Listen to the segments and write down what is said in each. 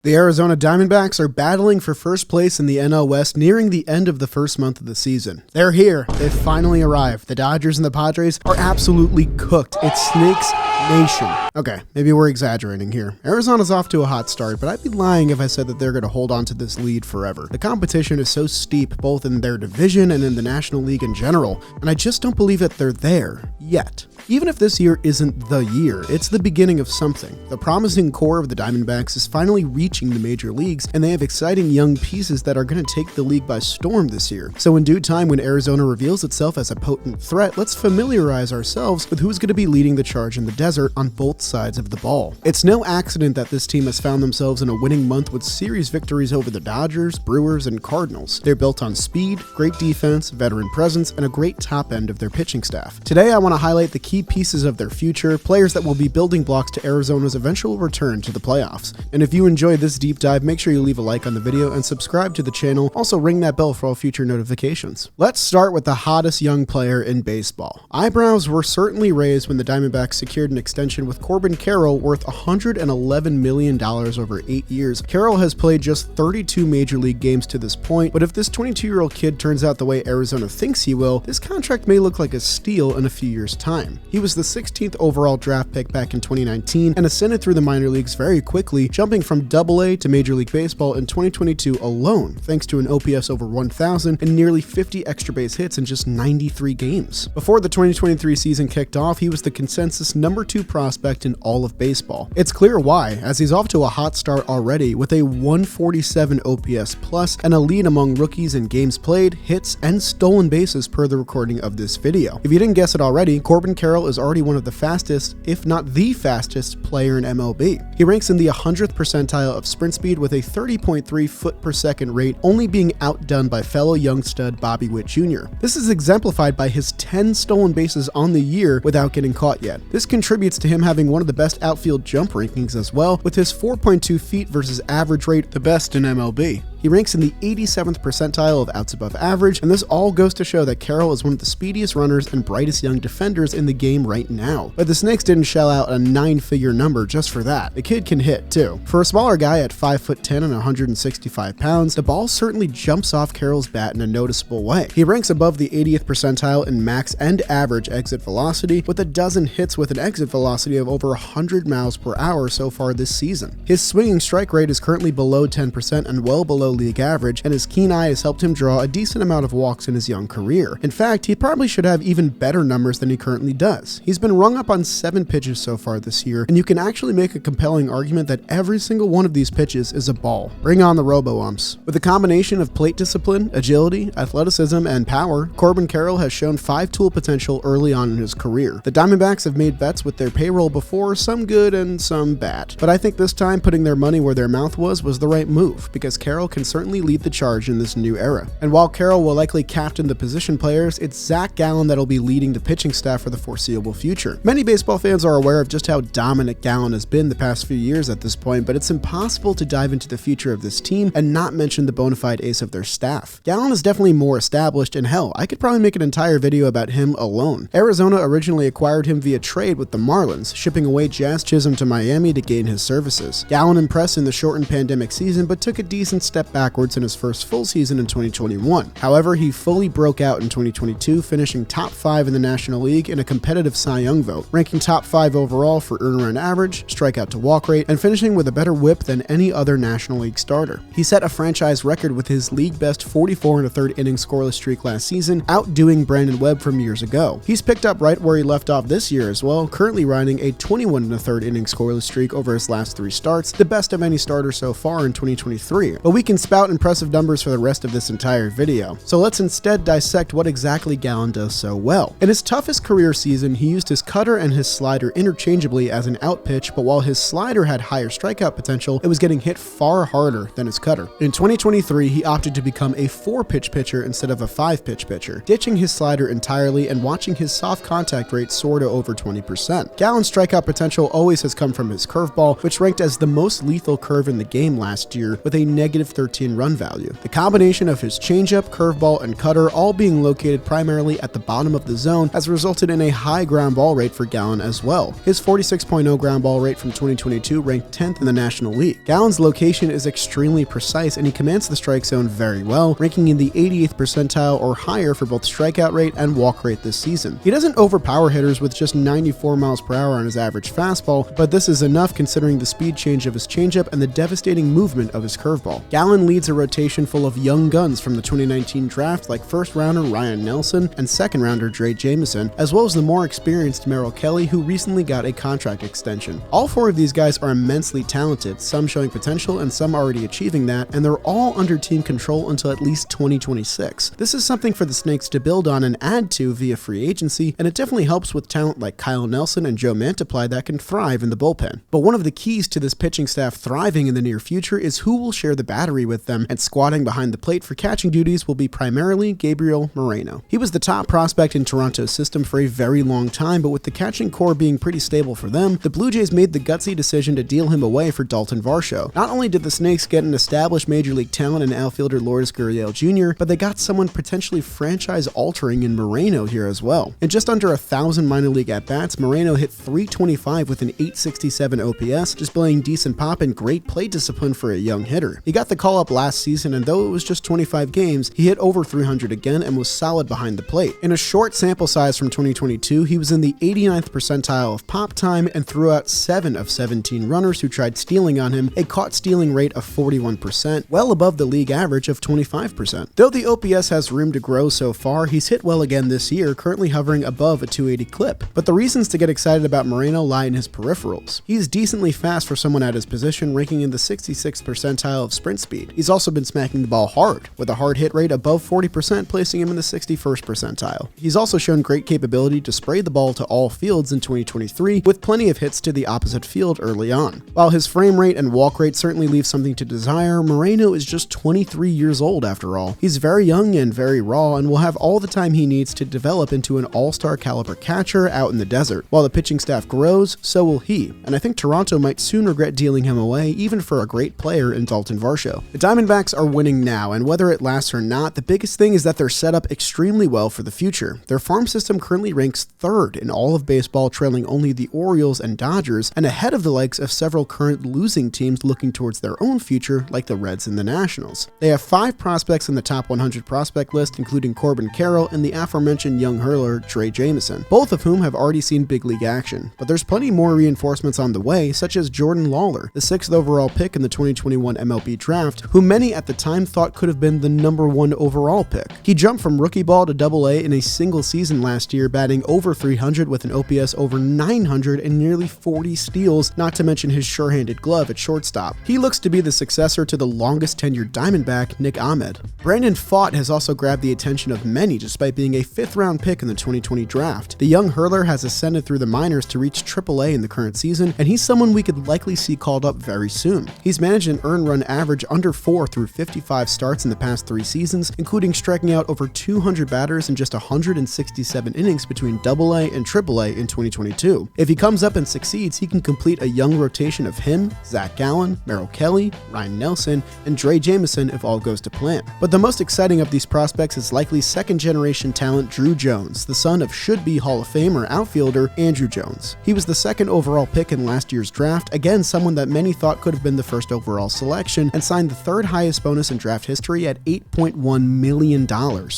The Arizona Diamondbacks are battling for first place in the NL West nearing the end of the first month of the season. They're here. They've finally arrived. The Dodgers and the Padres are absolutely cooked. It's Snakes Nation. Okay, maybe we're exaggerating here. Arizona's off to a hot start, but I'd be lying if I said that they're going to hold on to this lead forever. The competition is so steep, both in their division and in the National League in general, and I just don't believe that they're there yet. Even if this year isn't the year, it's the beginning of something. The promising core of the Diamondbacks is finally reaching the major leagues, and they have exciting young pieces that are going to take the league by storm this year. So in due time, when Arizona reveals itself as a potent threat, let's familiarize ourselves with who's going to be leading the charge in the desert on both sides of the ball. It's no accident that this team has found themselves in a winning month with series victories over the Dodgers, Brewers, and Cardinals. They're built on speed, great defense, veteran presence, and a great top end of their pitching staff. Today, I want to highlight the key pieces of their future, players that will be building blocks to Arizona's eventual return to the playoffs. And if you enjoyed this deep dive, make sure you leave a like on the video and subscribe to the channel. Also ring that bell for all future notifications. Let's start with the hottest young player in baseball. Eyebrows were certainly raised when the Diamondbacks secured an extension with Corbin Carroll worth $111 million over 8 years. Carroll has played just 32 major league games to this point, but if this 22-year-old kid turns out the way Arizona thinks he will, this contract may look like a steal in a few years' time. He was the 16th overall draft pick back in 2019 and ascended through the minor leagues very quickly, jumping from AA to Major League Baseball in 2022 alone, thanks to an OPS over 1,000 and nearly 50 extra base hits in just 93 games. Before the 2023 season kicked off, he was the consensus number 2 prospect in all of baseball. It's clear why, as he's off to a hot start already with a 147 OPS plus and a lead among rookies in games played, hits, and stolen bases per the recording of this video. If you didn't guess it already, Corbin Carroll is already one of the fastest, if not the fastest, player in MLB. He ranks in the 100th percentile of sprint speed with a 30.3 foot per second rate, only being outdone by fellow young stud Bobby Witt Jr. This is exemplified by his 10 stolen bases on the year without getting caught yet. This contributes to him having one of the best outfield jump rankings as well, with his 4.2 feet versus average rate the best in MLB. He ranks in the 87th percentile of outs above average, and this all goes to show that Carroll is one of the speediest runners and brightest young defenders in the game right now. But the Snakes didn't shell out a 9-figure number just for that. The kid can hit too. For a smaller guy at 5'10" and 165 pounds, the ball certainly jumps off Carroll's bat in a noticeable way. He ranks above the 80th percentile in max and average exit velocity, with a dozen hits with an exit velocity of over 100 miles per hour so far this season. His swinging strike rate is currently below 10% and well below league average, and his keen eye has helped him draw a decent amount of walks in his young career. In fact, he probably should have even better numbers than he currently does. He's been rung up on 7 pitches so far this year, and you can actually make a compelling argument that every single one of these pitches is a ball. Bring on the robo-umps. With a combination of plate discipline, agility, athleticism, and power, Corbin Carroll has shown 5-tool potential early on in his career. The Diamondbacks have made bets with their payroll before, some good and some bad. But I think this time putting their money where their mouth was the right move, because Carroll can certainly lead the charge in this new era. And while Carroll will likely captain the position players, it's Zac Gallen that'll be leading the pitching staff for the foreseeable future. Many baseball fans are aware of just how dominant Gallen has been the past few years at this point, but it's impossible to dive into the future of this team and not mention the bona fide ace of their staff. Gallen is definitely more established, and hell, I could probably make an entire video about him alone. Arizona originally acquired him via trade with the Marlins, shipping away Jazz Chisholm to Miami to gain his services. Gallen impressed in the shortened pandemic season, but took a decent step backwards in his first full season in 2021. However, he fully broke out in 2022, finishing top 5 in the National League in a competitive Cy Young vote, ranking top 5 overall for earn run average, strikeout to walk rate, and finishing with a better whip than any other National League starter. He set a franchise record with his league best 44 1/3 inning scoreless streak last season, outdoing Brandon Webb from years ago. He's picked up right where he left off this year as well, currently riding a 21 1/3 inning scoreless streak over his last 3 starts, the best of any starter so far in 2023. But we can spout impressive numbers for the rest of this entire video. So let's instead dissect what exactly Gallen does so well. In his toughest career season, he used his cutter and his slider interchangeably as an out pitch, but while his slider had higher strikeout potential, it was getting hit far harder than his cutter. In 2023, he opted to become a 4-pitch pitcher instead of a 5-pitch pitcher, ditching his slider entirely and watching his soft contact rate soar to over 20%. Gallen's strikeout potential always has come from his curveball, which ranked as the most lethal curve in the game last year with a -13 14 run value. The combination of his changeup, curveball, and cutter all being located primarily at the bottom of the zone has resulted in a high ground ball rate for Gallen as well. His 46.0 ground ball rate from 2022 ranked 10th in the National League. Gallen's location is extremely precise and he commands the strike zone very well, ranking in the 88th percentile or higher for both strikeout rate and walk rate this season. He doesn't overpower hitters with just 94 miles per hour on his average fastball, but this is enough considering the speed change of his changeup and the devastating movement of his curveball. Gallen leads a rotation full of young guns from the 2019 draft like first rounder Ryan Nelson and second rounder Dre Jameson, as well as the more experienced Merrill Kelly, who recently got a contract extension. All four of these guys are immensely talented, some showing potential and some already achieving that, and they're all under team control until at least 2026. This is something for the Snakes to build on and add to via free agency, and it definitely helps with talent like Kyle Nelson and Joe Mantiply that can thrive in the bullpen. But one of the keys to this pitching staff thriving in the near future is who will share the battery with them, and squatting behind the plate for catching duties will be primarily Gabriel Moreno. He was the top prospect in Toronto's system for a very long time, but with the catching core being pretty stable for them, the Blue Jays made the gutsy decision to deal him away for Dalton Varsho. Not only did the Snakes get an established major league talent in outfielder Lourdes Gurriel Jr., but they got someone potentially franchise-altering in Moreno here as well. In just under 1,000 minor league at-bats, Moreno hit .325 with an .867 OPS, displaying decent pop and great plate discipline for a young hitter. He got the call-up last season, and though it was just 25 games, he hit over 300 again and was solid behind the plate. In a short sample size from 2022, he was in the 89th percentile of pop time and threw out 7 of 17 runners who tried stealing on him, a caught stealing rate of 41%, well above the league average of 25%. Though the OPS has room to grow so far, he's hit well again this year, currently hovering above a 280 clip. But the reasons to get excited about Moreno lie in his peripherals. He's decently fast for someone at his position, ranking in the 66th percentile of sprint speed. He's also been smacking the ball hard, with a hard hit rate above 40%, placing him in the 61st percentile. He's also shown great capability to spray the ball to all fields in 2023, with plenty of hits to the opposite field early on. While his frame rate and walk rate certainly leave something to desire, Moreno is just 23 years old after all. He's very young and very raw and will have all the time he needs to develop into an all-star caliber catcher out in the desert. While the pitching staff grows, so will he, and I think Toronto might soon regret dealing him away even for a great player in Dalton Varsho. The Diamondbacks are winning now, and whether it lasts or not, the biggest thing is that they're set up extremely well for the future. Their farm system currently ranks 3rd in all of baseball, trailing only the Orioles and Dodgers, and ahead of the likes of several current losing teams looking towards their own future like the Reds and the Nationals. They have 5 prospects in the top 100 prospect list, including Corbin Carroll and the aforementioned young hurler Dre Jameson, both of whom have already seen big league action. But there's plenty more reinforcements on the way, such as Jordan Lawler, the 6th overall pick in the 2021 MLB draft, who many at the time thought could have been the #1 overall pick. He jumped from rookie ball to AA in a single season last year, batting over 300 with an OPS over 900 and nearly 40 steals, not to mention his sure-handed glove at shortstop. He looks to be the successor to the longest tenured Diamondback, Nick Ahmed. Brandon Pfaadt has also grabbed the attention of many despite being a 5th-round pick in the 2020 draft. The young hurler has ascended through the minors to reach AAA in the current season, and he's someone we could likely see called up very soon. He's managed an earned run average under 4 through 55 starts in the past 3 seasons, including striking out over 200 batters in just 167 innings between AA and AAA in 2022. If he comes up and succeeds, he can complete a young rotation of him, Zac Gallen, Merrill Kelly, Ryan Nelson, and Dre Jameson if all goes to plan. But the most exciting of these prospects is likely second-generation talent Drew Jones, the son of should-be Hall of Famer outfielder Andrew Jones. He was the 2nd overall pick in last year's draft, again someone that many thought could have been the 1st overall selection, and signed the 3rd highest bonus in draft history at $8.1 million.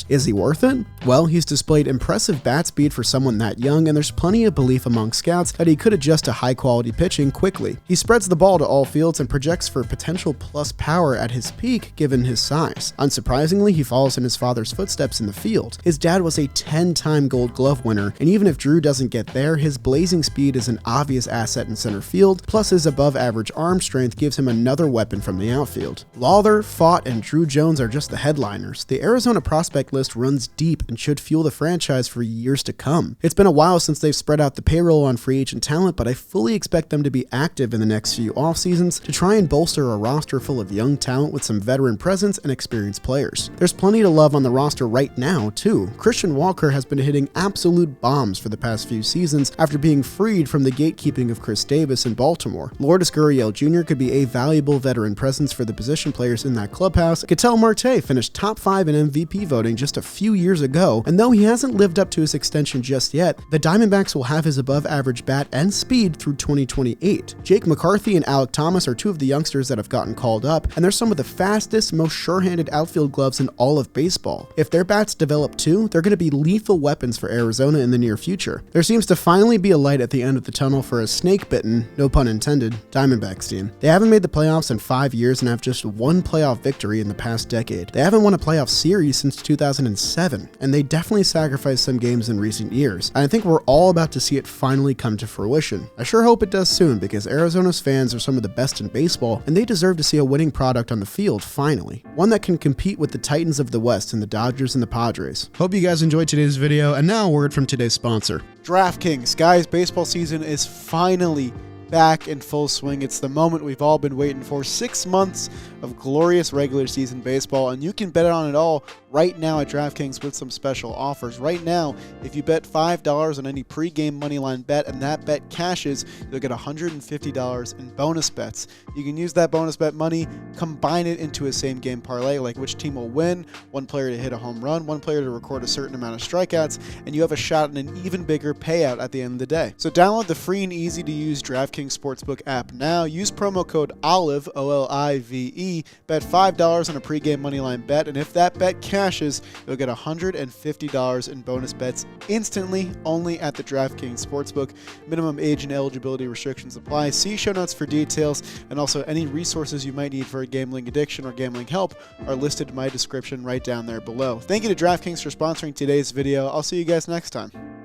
Is he worth it? Well, he's displayed impressive bat speed for someone that young, and there's plenty of belief among scouts that he could adjust to high-quality pitching quickly. He spreads the ball to all fields and projects for potential plus power at his peak given his size. Unsurprisingly, he follows in his father's footsteps in the field. His dad was a 10-time Gold Glove winner, and even if Drew doesn't get there, his blazing speed is an obvious asset in center field, plus his above-average arm strength gives him another weapon from the outfield. Lawler, Pfaadt, and Drew Jones are just the headliners. The Arizona prospect list runs deep and should fuel the franchise for years to come. It's been a while since they've spread out the payroll on free agent talent, but I fully expect them to be active in the next few off seasons to try and bolster a roster full of young talent with some veteran presence and experienced players. There's plenty to love on the roster right now, too. Christian Walker has been hitting absolute bombs for the past few seasons after being freed from the gatekeeping of Chris Davis in Baltimore. Lourdes Gurriel Jr. could be a valuable veteran presence for the position position players in that clubhouse. Ketel Marte finished top 5 in MVP voting just a few years ago, and though he hasn't lived up to his extension just yet, the Diamondbacks will have his above-average bat and speed through 2028. Jake McCarthy and Alek Thomas are two of the youngsters that have gotten called up, and they're some of the fastest, most sure-handed outfield gloves in all of baseball. If their bats develop too, they're going to be lethal weapons for Arizona in the near future. There seems to finally be a light at the end of the tunnel for a snake-bitten, no pun intended, Diamondbacks team. They haven't made the playoffs in 5 years and have just one playoff victory in the past decade. They haven't won a playoff series since 2007, and they definitely sacrificed some games in recent years. And I think we're all about to see it finally come to fruition. I sure hope it does soon, because Arizona's fans are some of the best in baseball, and they deserve to see a winning product on the field finally. One that can compete with the Titans of the West and the Dodgers and the Padres. Hope you guys enjoyed today's video, and now a word from today's sponsor. DraftKings. Guys, baseball season is finally back in full swing. It's the moment we've all been waiting for. 6 months of glorious regular season baseball, and you can bet on it all right now at DraftKings with some special offers. Right now, if you bet $5 on any pregame moneyline bet and that bet cashes, you'll get $150 in bonus bets. You can use that bonus bet money, combine it into a same game parlay, like which team will win, one player to hit a home run, one player to record a certain amount of strikeouts, and you have a shot at an even bigger payout at the end of the day. So download the free and easy to use DraftKings Sportsbook app now. Use promo code OLIVE, OLIVE, bet $5 on a pregame moneyline bet, and if that bet cashes, you'll get $150 in bonus bets instantly, only at the DraftKings Sportsbook. Minimum age and eligibility restrictions apply. See show notes for details, and also any resources you might need for a gambling addiction or gambling help are listed in my description right down there below. Thank you to DraftKings for sponsoring today's video. I'll see you guys next time.